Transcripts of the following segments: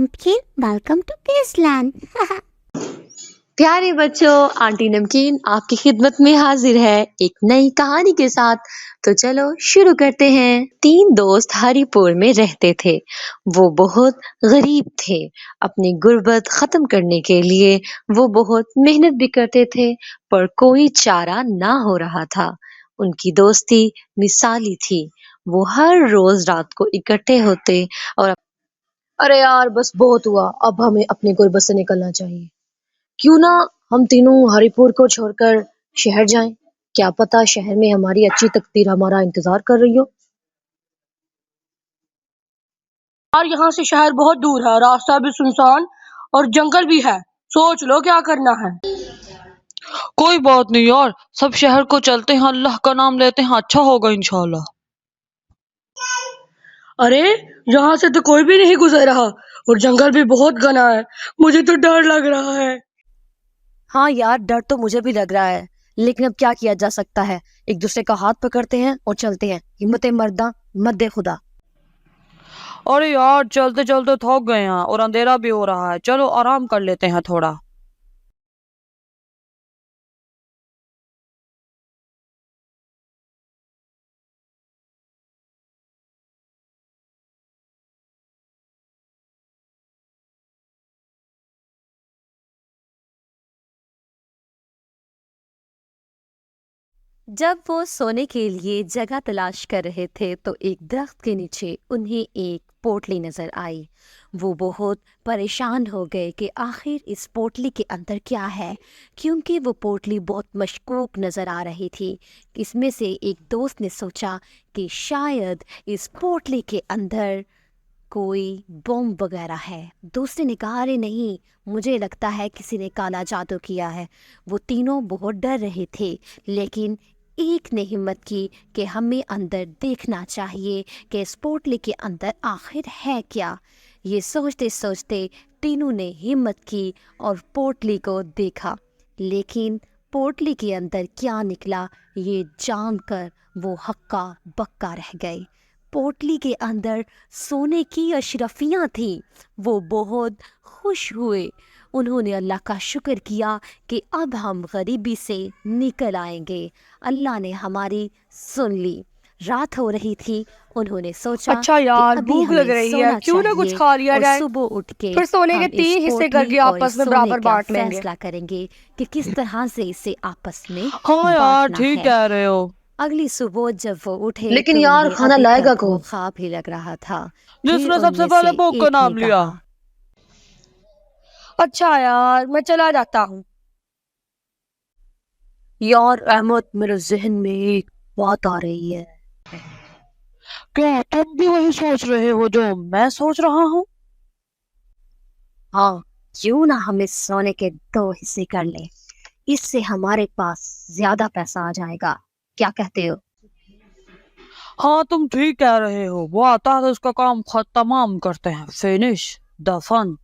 Pumpkin, welcome to Kidsland. پیارے بچوں، aunty نمکین آپ کی خدمت میں حاضر ہے ایک نئی کہانی کے ساتھ۔ تو چلو شروع کرتے ہیں۔ 3 دوست ہری پور میں رہتے تھے۔ وہ بہت غریب تھے۔ اپنی غربت ختم کرنے کے لیے وہ بہت محنت بھی کرتے تھے، پر کوئی چارہ نہ ہو رہا تھا۔ ان کی دوستی مثالی تھی۔ وہ ہر روز رات کو اکٹھے ہوتے اور ارے یار بس بہت ہوا، اب ہمیں اپنی غربت سے نکلنا چاہیے۔ کیوں نہ ہم تینوں ہری پور کو چھوڑ کر شہر جائیں؟ کیا پتا شہر میں ہماری اچھی تقدیر ہمارا انتظار کر رہی ہو۔ یار یہاں سے شہر بہت دور ہے، راستہ بھی سنسان اور جنگل بھی ہے، سوچ لو کیا کرنا ہے۔ کوئی بات نہیں یار، سب شہر کو چلتے ہیں، اللہ کا نام لیتے ہیں، اچھا ہوگا انشاءاللہ۔ ارے یہاں سے تو کوئی بھی نہیں گزر رہا اور جنگل بھی بہت گھنا ہے، مجھے تو ڈر لگ رہا ہے۔ ہاں یار ڈر تو مجھے بھی لگ رہا ہے، لیکن اب کیا کیا جا سکتا ہے، ایک دوسرے کا ہاتھ پکڑتے ہیں اور چلتے ہیں، ہمت مرداں مد خدا۔ ارے یار چلتے چلتے تھک گئے ہیں اور اندھیرا بھی ہو رہا ہے، چلو آرام کر لیتے ہیں تھوڑا۔ جب وہ سونے کے لیے جگہ تلاش کر رہے تھے تو ایک درخت کے نیچے انہیں ایک پوٹلی نظر آئی۔ وہ بہت پریشان ہو گئے کہ آخر اس پوٹلی کے اندر کیا ہے، کیونکہ وہ پوٹلی بہت مشکوک نظر آ رہی تھی۔ اس میں سے ایک دوست نے سوچا کہ شاید اس پوٹلی کے اندر کوئی بم وغیرہ ہے۔ دوسرے نے کہا ارے نہیں، مجھے لگتا ہے کسی نے کالا جادو کیا ہے۔ وہ تینوں بہت ڈر رہے تھے، لیکن ایک نے ہمت کی کہ ہمیں اندر دیکھنا چاہیے کہ اس پوٹلی کے اندر آخر ہے کیا۔ یہ سوچتے سوچتے تینوں نے ہمت کی اور پوٹلی کو دیکھا، لیکن پوٹلی کے اندر کیا نکلا یہ جان کر وہ ہکا بکا رہ گئے۔ پوٹلی کے اندر سونے کی اشرفیاں تھیں۔ وہ بہت خوش ہوئے۔ انہوں نے اللہ کا شکر کیا کہ اب ہم غریبی سے نکل آئیں گے، اللہ نے ہماری سن لی۔ رات ہو رہی تھی، انہوں نے سوچا اچھا کہ یار ابھی بھوک لگ ہمیں رہی ہے، سونا کیوں نہ کچھ چاہیے کھا لیا اور جائے، صبح اٹھ کے پھر سونے کے ہم اس 3 حصے کر پوٹلی کے اور آپس اس میں سونے برابر کا بانٹ لیں گے۔ فیصلہ کریں گے کہ کس طرح سے اسے آپس میں ہاں یار بانٹنا ٹھیک ہے۔ کہہ رہے ہو، اگلی صبح جب وہ اٹھے لیکن تو یار انہیں کھانا ابھی لائے گا تک وہ کون؟ خواب ہی لگ رہا تھا۔ جس پھر نے ان سب سے میں پہلے سے بھوک کا ایک نے نام لیا۔ کہا اچھا یار میں چلا جاتا ہوں۔ یار احمد، میرے ذہن میں ایک بات آ رہی ہے۔ کیا تم بھی وہی سوچ رہے ہو جو میں سوچ رہا ہوں؟ ہاں، کیوں نہ ہم اس سونے کے 2 حصے کر لیں، اس سے ہمارے پاس زیادہ پیسہ آ جائے گا، کیا کہتے ہو؟ ہاں تم ٹھیک کہہ رہے ہو، وہ آتا ہے تو اس کا کام تمام کرتے ہیں، فینش دا فن۔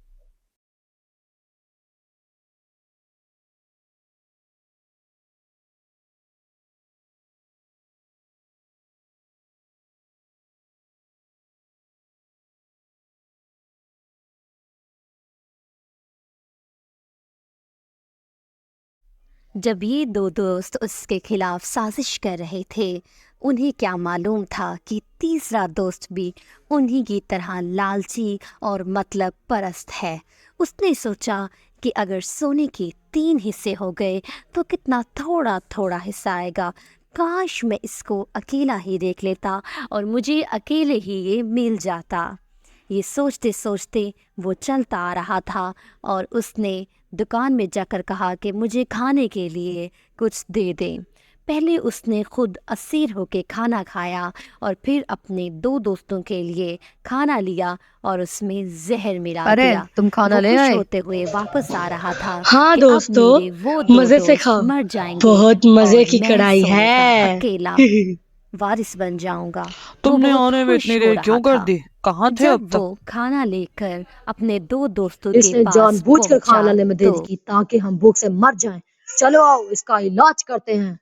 جب یہ 2 دوست اس کے خلاف سازش کر رہے تھے، انہیں کیا معلوم تھا کہ تیسرا دوست بھی انہی کی طرح لالچی اور مطلب پرست ہے۔ اس نے سوچا کہ اگر سونے کے 3 حصے ہو گئے تو کتنا تھوڑا تھوڑا حصہ آئے گا، کاش میں اس کو اکیلا ہی دیکھ لیتا اور مجھے اکیلے ہی یہ مل جاتا۔ یہ سوچتے سوچتے وہ چلتا آ رہا تھا اور اس نے دکان میں جا کر کہا کہ مجھے کھانے کے لیے کچھ دے دیں۔ پہلے اس نے خود اسیر ہو کے کھانا کھایا اور پھر اپنے 2 دوستوں کے لیے کھانا لیا اور اس میں زہر ملا ارے دیا۔ تم کھانا وہ لے خوش آئے؟ ہوتے ہوئے واپس آ رہا تھا ہاں کہ اب دوستو، میرے وہ 2 مزے سے دوست کھاؤ، مر جائیں گے بہت اور مزے کی میں کڑھائی سونے کا ہے۔ اکیلا وارث بن جاؤں گا۔ وہ تم نے بہت آنے میں اتنی خوش ہو دیر رہا کیوں کر تھا۔ دی؟ کہاں تھے اب جب تک؟ وہ کھانا لے کر اپنے 2 دوستوں اس کے نے جان پاس بوجھ کر کھانا پہنچا لانے میں تو دیر کی تاکہ ہم بھوک سے مر جائیں۔ چلو آؤ اس کا علاج کرتے ہیں۔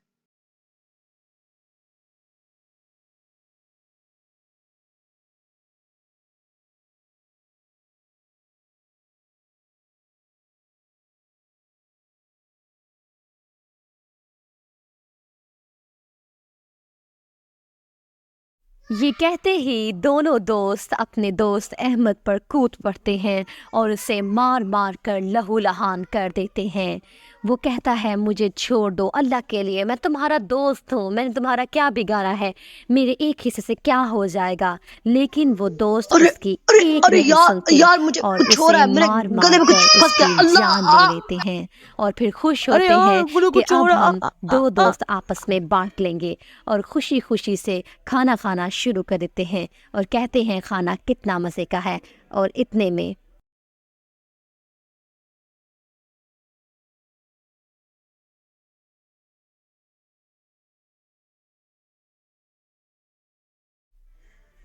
یہ کہتے ہی دونوں دوست اپنے دوست احمد پر کود پڑتے ہیں اور اسے مار مار کر لہو لہان کر دیتے ہیں۔ وہ کہتا ہے مجھے چھوڑ دو اللہ کے لیے، میں تمہارا دوست ہوں، میں نے تمہارا کیا بگاڑا ہے، میرے ایک حصے سے کیا ہو جائے گا۔ لیکن وہ دوست ارے اس کی ارے ایک ارے نہیں سنتے یار مجھے اور کچھ ہو اسے رہا ہے، میرے مار گلے مار میں کر کچھ اس پھنس گیا۔ کی جان لے اللہ لیتے ہیں اور پھر خوش ارے ہوتے یار ہیں مجھے کہ کچھ ہو اب رہا ہم دو دوست آپس میں بانٹ لیں گے، اور خوشی خوشی سے کھانا کھانا شروع کر دیتے ہیں اور کہتے ہیں کھانا کتنا مزے کا ہے۔ اور اتنے میں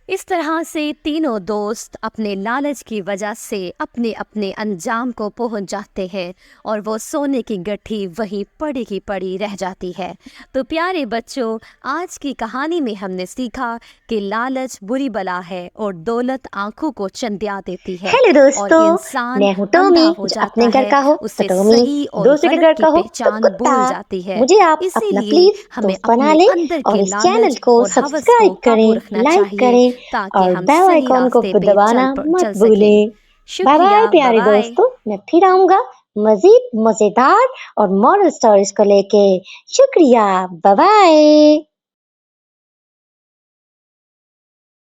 اس طرح سے تینوں دوست اپنے لالچ کی وجہ سے اپنے اپنے انجام کو پہنچ جاتے ہیں اور وہ سونے کی گٹھی وہیں پڑی کی پڑی رہ جاتی ہے۔ تو پیارے بچوں، آج کی کہانی میں ہم نے سیکھا کہ لالچ بری بلا ہے اور دولت آنکھوں کو چندیا دیتی ہے ہیلو اور دوستو، انسان میں ہوں ٹومی، اندھا ہو جو اپنے جاتا گھر ہے، کا ہو تو اسے ٹومی، صحیح اور دوسرے کے گھر غلط کی کا ہو تو پہچان کتا۔ بھول جاتی ہے۔ مجھے آپ اسی اپنا لیے پلیز ہمیں دوست بنا اپنے لیں اندر اور کے اس چینل لالچ کو اور ہوس کو سبسکرائب قابو کریں، رکھنا لائک چاہیے کریں تاکہ اور ہم بیل صحیح آئیکن کو راستے پہ دبانا چل مت سکیں۔ بھولیں۔ بائے شکریہ، بائے پیارے بائے۔ دوستو، میں پھر آؤں گا مزید مزیدار اور مورل سٹوریز کو لے کے۔ شکریہ، بائے بائے۔